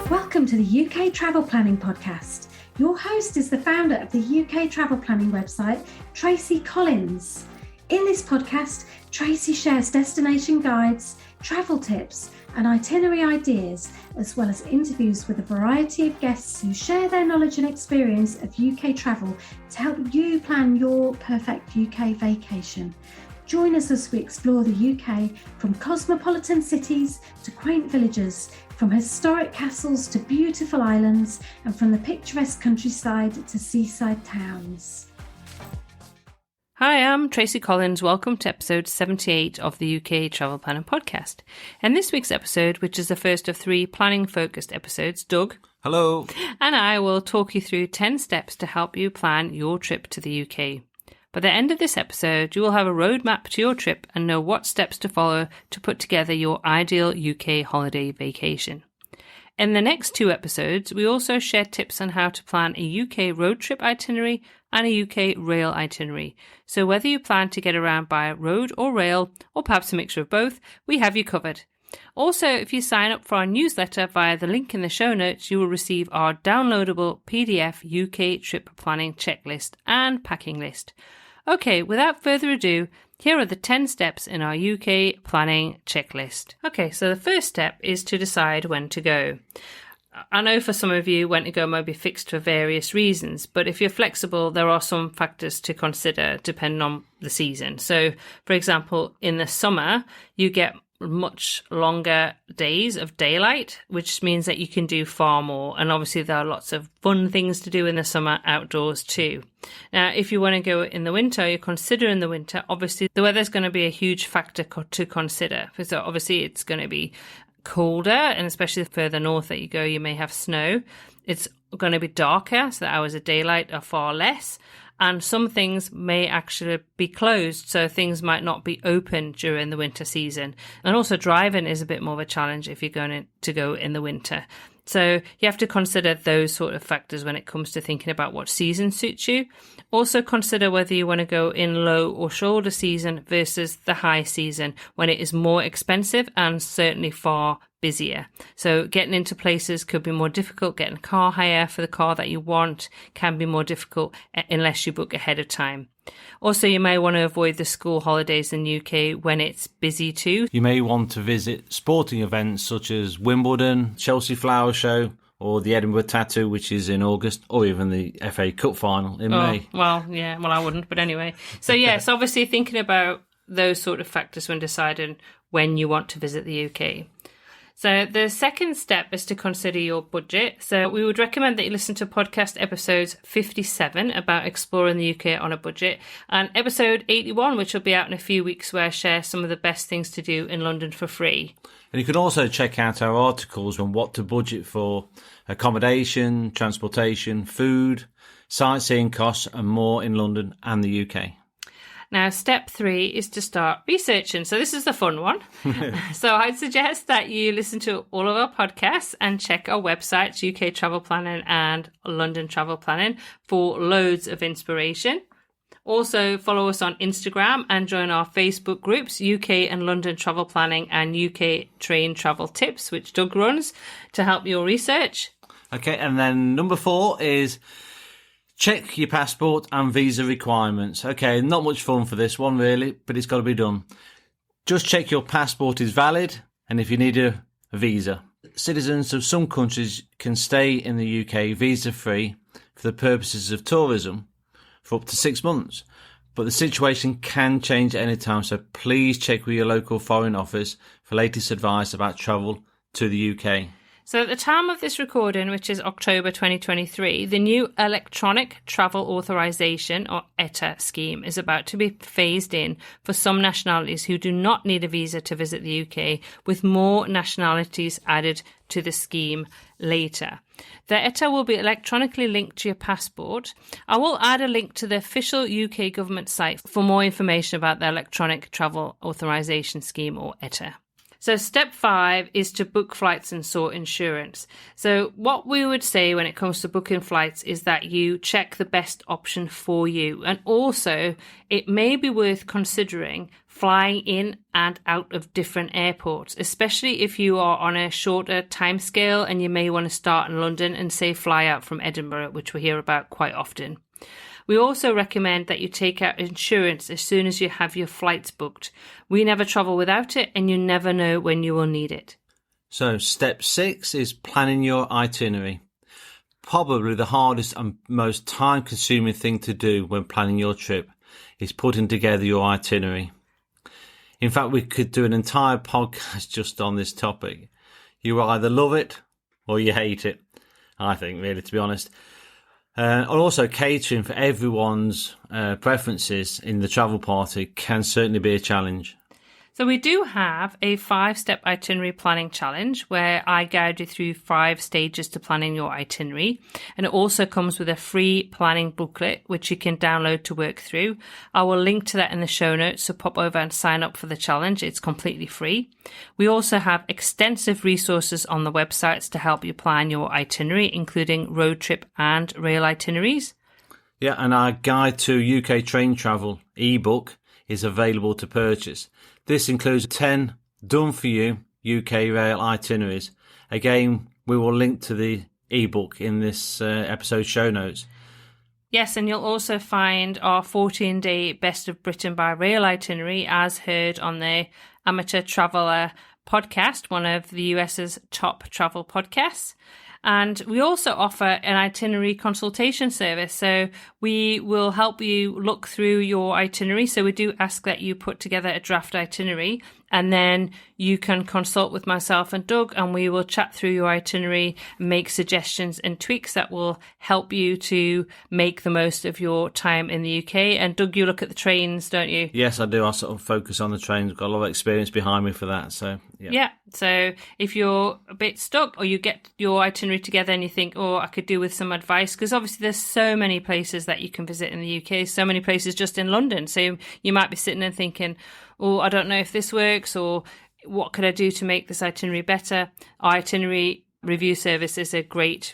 Welcome to the UK Travel Planning Podcast. Your host is the founder of the UK Travel Planning website, Tracy Collins. In this podcast, Tracy shares destination guides, travel tips, and itinerary ideas, as well as interviews with a variety of guests who share their knowledge and experience of UK travel to help you plan your perfect UK vacation. Join us as we explore the UK from cosmopolitan cities to quaint villages, from historic castles to beautiful islands, and from the picturesque countryside to seaside towns. Hi, I'm Tracy Collins. Welcome to episode 78 of the UK Travel Planning Podcast. In this week's episode, which is the first of 3 planning-focused episodes, Doug. Hello. And I will talk you through 10 steps to help you plan your trip to the UK. By the end of this episode, you will have a roadmap to your trip and know what steps to follow to put together your ideal UK holiday vacation. In the next 2 episodes, we also share tips on how to plan a UK road trip itinerary and a UK rail itinerary. So whether you plan to get around by road or rail, or perhaps a mixture of both, we have you covered. Also, if you sign up for our newsletter via the link in the show notes, you will receive our downloadable PDF UK trip planning checklist and packing list. Okay, without further ado, here are the 10 steps in our UK planning checklist. Okay, so the first step is to decide when to go. I know for some of you, when to go might be fixed for various reasons, but if you're flexible, there are some factors to consider depending on the season. So, for example, in the summer, you get much longer days of daylight, which means that you can do far more. And obviously there are lots of fun things to do in the summer outdoors too. Now, if you want to go in the winter, you consider in the winter, obviously the weather's going to be a huge factor to consider. So obviously it's going to be colder, and especially the further north that you go, you may have snow. It's going to be darker, so the hours of daylight are far less. And some things may actually be closed, so things might not be open during the winter season. And also driving is a bit more of a challenge if you're going to go in the winter. So you have to consider those sort of factors when it comes to thinking about what season suits you. Also consider whether you want to go in low or shoulder season versus the high season, when it is more expensive and certainly far busier. So getting into places could be more difficult. Getting a car hire for the car that you want can be more difficult unless you book ahead of time. Also, you may want to avoid the school holidays in the UK when it's busy too. You may want to visit sporting events such as Wimbledon, Chelsea Flower Show, or the Edinburgh Tattoo, which is in August, or even the FA Cup final in May. Well, yeah, well, I wouldn't, but anyway. So yes, obviously thinking about those sort of factors when deciding when you want to visit the UK. So the second step is to consider your budget. So we would recommend that you listen to podcast episodes 57 about exploring the UK on a budget, and episode 81, which will be out in a few weeks, where I share some of the best things to do in London for free. And you can also check out our articles on what to budget for accommodation, transportation, food, sightseeing costs and more in London and the UK. Now, step 3 is to start researching. So this is the fun one. So I'd suggest that you listen to all of our podcasts and check our websites, UK Travel Planning and London Travel Planning, for loads of inspiration. Also, follow us on Instagram and join our Facebook groups, UK and London Travel Planning and UK Train Travel Tips, which Doug runs, to help your research. Okay, and then number 4 is check your passport and visa requirements. Okay, not much fun for this one really, but it's got to be done. Just check your passport is valid and if you need a visa. Citizens of some countries can stay in the UK visa-free for the purposes of tourism for up to 6 months. But the situation can change at any time, so please check with your local foreign office for latest advice about travel to the UK. So at the time of this recording, which is October 2023, the new Electronic Travel Authorisation, or ETA scheme, is about to be phased in for some nationalities who do not need a visa to visit the UK, with more nationalities added to the scheme later. The ETA will be electronically linked to your passport. I will add a link to the official UK government site for more information about the Electronic Travel Authorisation scheme, or ETA. So step 5 is to book flights and sort insurance. So what we would say when it comes to booking flights is that you check the best option for you. And also it may be worth considering flying in and out of different airports, especially if you are on a shorter timescale and you may want to start in London and say fly out from Edinburgh, which we hear about quite often. We also recommend that you take out insurance as soon as you have your flights booked. We never travel without it, and you never know when you will need it. So step 6 is planning your itinerary. Probably the hardest and most time-consuming thing to do when planning your trip is putting together your itinerary. In fact, we could do an entire podcast just on this topic. You either love it or you hate it, I think, really, to be honest. And also catering for everyone's preferences in the travel party can certainly be a challenge. So we do have a 5-step itinerary planning challenge where I guide you through 5 stages to planning your itinerary. And it also comes with a free planning booklet, which you can download to work through. I will link to that in the show notes, so pop over and sign up for the challenge. It's completely free. We also have extensive resources on the websites to help you plan your itinerary, including road trip and rail itineraries. Yeah, and our Guide to UK Train Travel ebook is available to purchase. This includes 10 done-for-you UK rail itineraries. Again, we will link to the ebook in this episode show notes. Yes, and you'll also find our 14-day Best of Britain by Rail itinerary as heard on the Amateur Traveller podcast, one of the US's top travel podcasts. And we also offer an itinerary consultation service. So we will help you look through your itinerary. So we do ask that you put together a draft itinerary, and then you can consult with myself and Doug, and we will chat through your itinerary, make suggestions and tweaks that will help you to make the most of your time in the UK. And Doug, you look at the trains, don't you? Yes, I do. I sort of focus on the trains. I've got a lot of experience behind me for that. So yeah. So if you're a bit stuck or you get your itinerary together and you think, oh, I could do with some advice, because obviously there's so many places that you can visit in the UK, so many places just in London. So you might be sitting and thinking, oh, I don't know if this works, or what could I do to make this itinerary better? Our itinerary review service is a great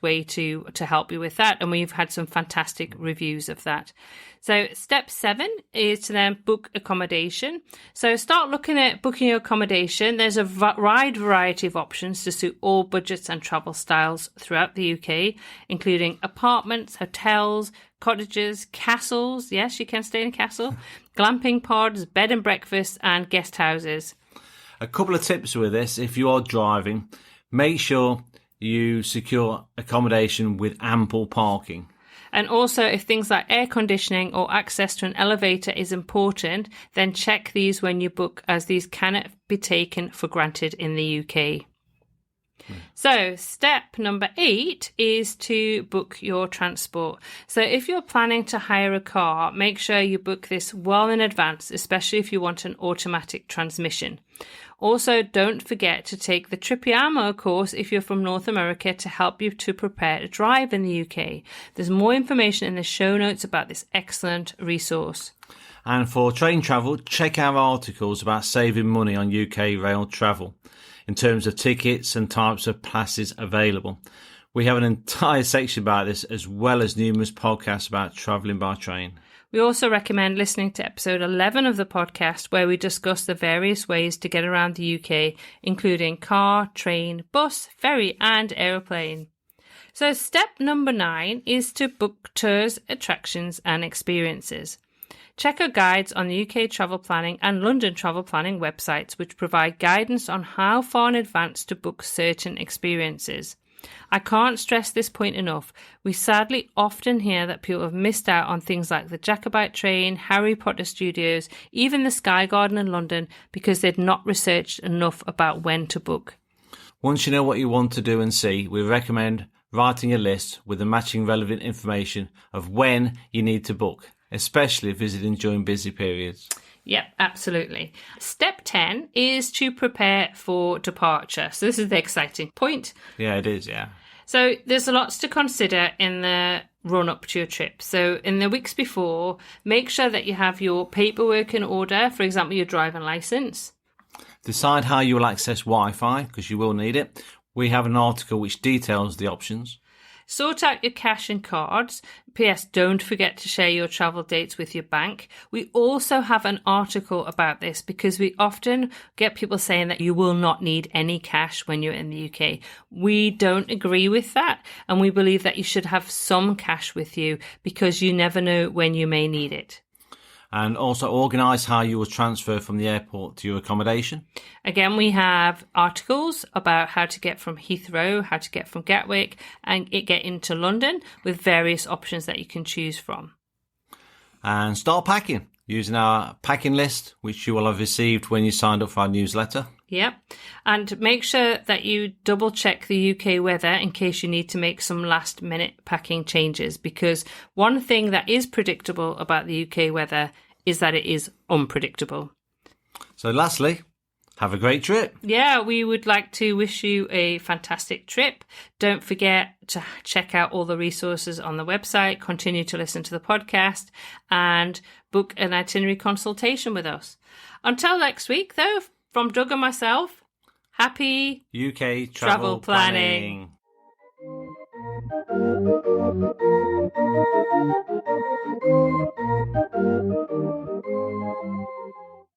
way to help you with that, and we've had some fantastic reviews of that. So step 7 is to then book accommodation. So start looking at booking your accommodation. There's a wide variety of options to suit all budgets and travel styles throughout the UK, including apartments, hotels, cottages, castles. Yes, you can stay in a castle. Glamping pods, bed and breakfast, and guest houses. A couple of tips with this: if you are driving, make sure you secure accommodation with ample parking. And also, if things like air conditioning or access to an elevator is important, then check these when you book, as these cannot be taken for granted in the UK. So step number 8 is to book your transport. So if you're planning to hire a car, make sure you book this well in advance, especially if you want an automatic transmission. Also, don't forget to take the Tripiamo course if you're from North America to help you to prepare to drive in the UK. There's more information in the show notes about this excellent resource. And for train travel, check our articles about saving money on UK rail travel in terms of tickets and types of passes available. We have an entire section about this, as well as numerous podcasts about travelling by train. We also recommend listening to episode 11 of the podcast, where we discuss the various ways to get around the UK, including car, train, bus, ferry and aeroplane. So step number 9 is to book tours, attractions and experiences. Check our guides on the UK Travel Planning and London Travel Planning websites, which provide guidance on how far in advance to book certain experiences. I can't stress this point enough. We sadly often hear that people have missed out on things like the Jacobite train, Harry Potter Studios, even the Sky Garden in London, because they'd not researched enough about when to book. Once you know what you want to do and see, we recommend writing a list with the matching relevant information of when you need to book, especially visiting during busy periods. Yep, absolutely. Step 10 is to prepare for departure. So this is the exciting point. Yeah, it is, yeah. So there's lots to consider in the run up to your trip. So in the weeks before, make sure that you have your paperwork in order, for example, your driving license. Decide how you will access Wi-Fi, because you will need it. We have an article which details the options. Sort out your cash and cards. P.S. Don't forget to share your travel dates with your bank. We also have an article about this because we often get people saying that you will not need any cash when you're in the UK. We don't agree with that, and we believe that you should have some cash with you because you never know when you may need it. And also organise how you will transfer from the airport to your accommodation. Again, we have articles about how to get from Heathrow, how to get from Gatwick, and get into London with various options that you can choose from. And start packing using our packing list, which you will have received when you signed up for our newsletter. Yep. And make sure that you double check the UK weather in case you need to make some last minute packing changes, because one thing that is predictable about the UK weather is that it is unpredictable. So lastly, have a great trip. Yeah, we would like to wish you a fantastic trip. Don't forget to check out all the resources on the website, continue to listen to the podcast, and book an itinerary consultation with us. Until next week, though, from Doug and myself, happy UK travel planning.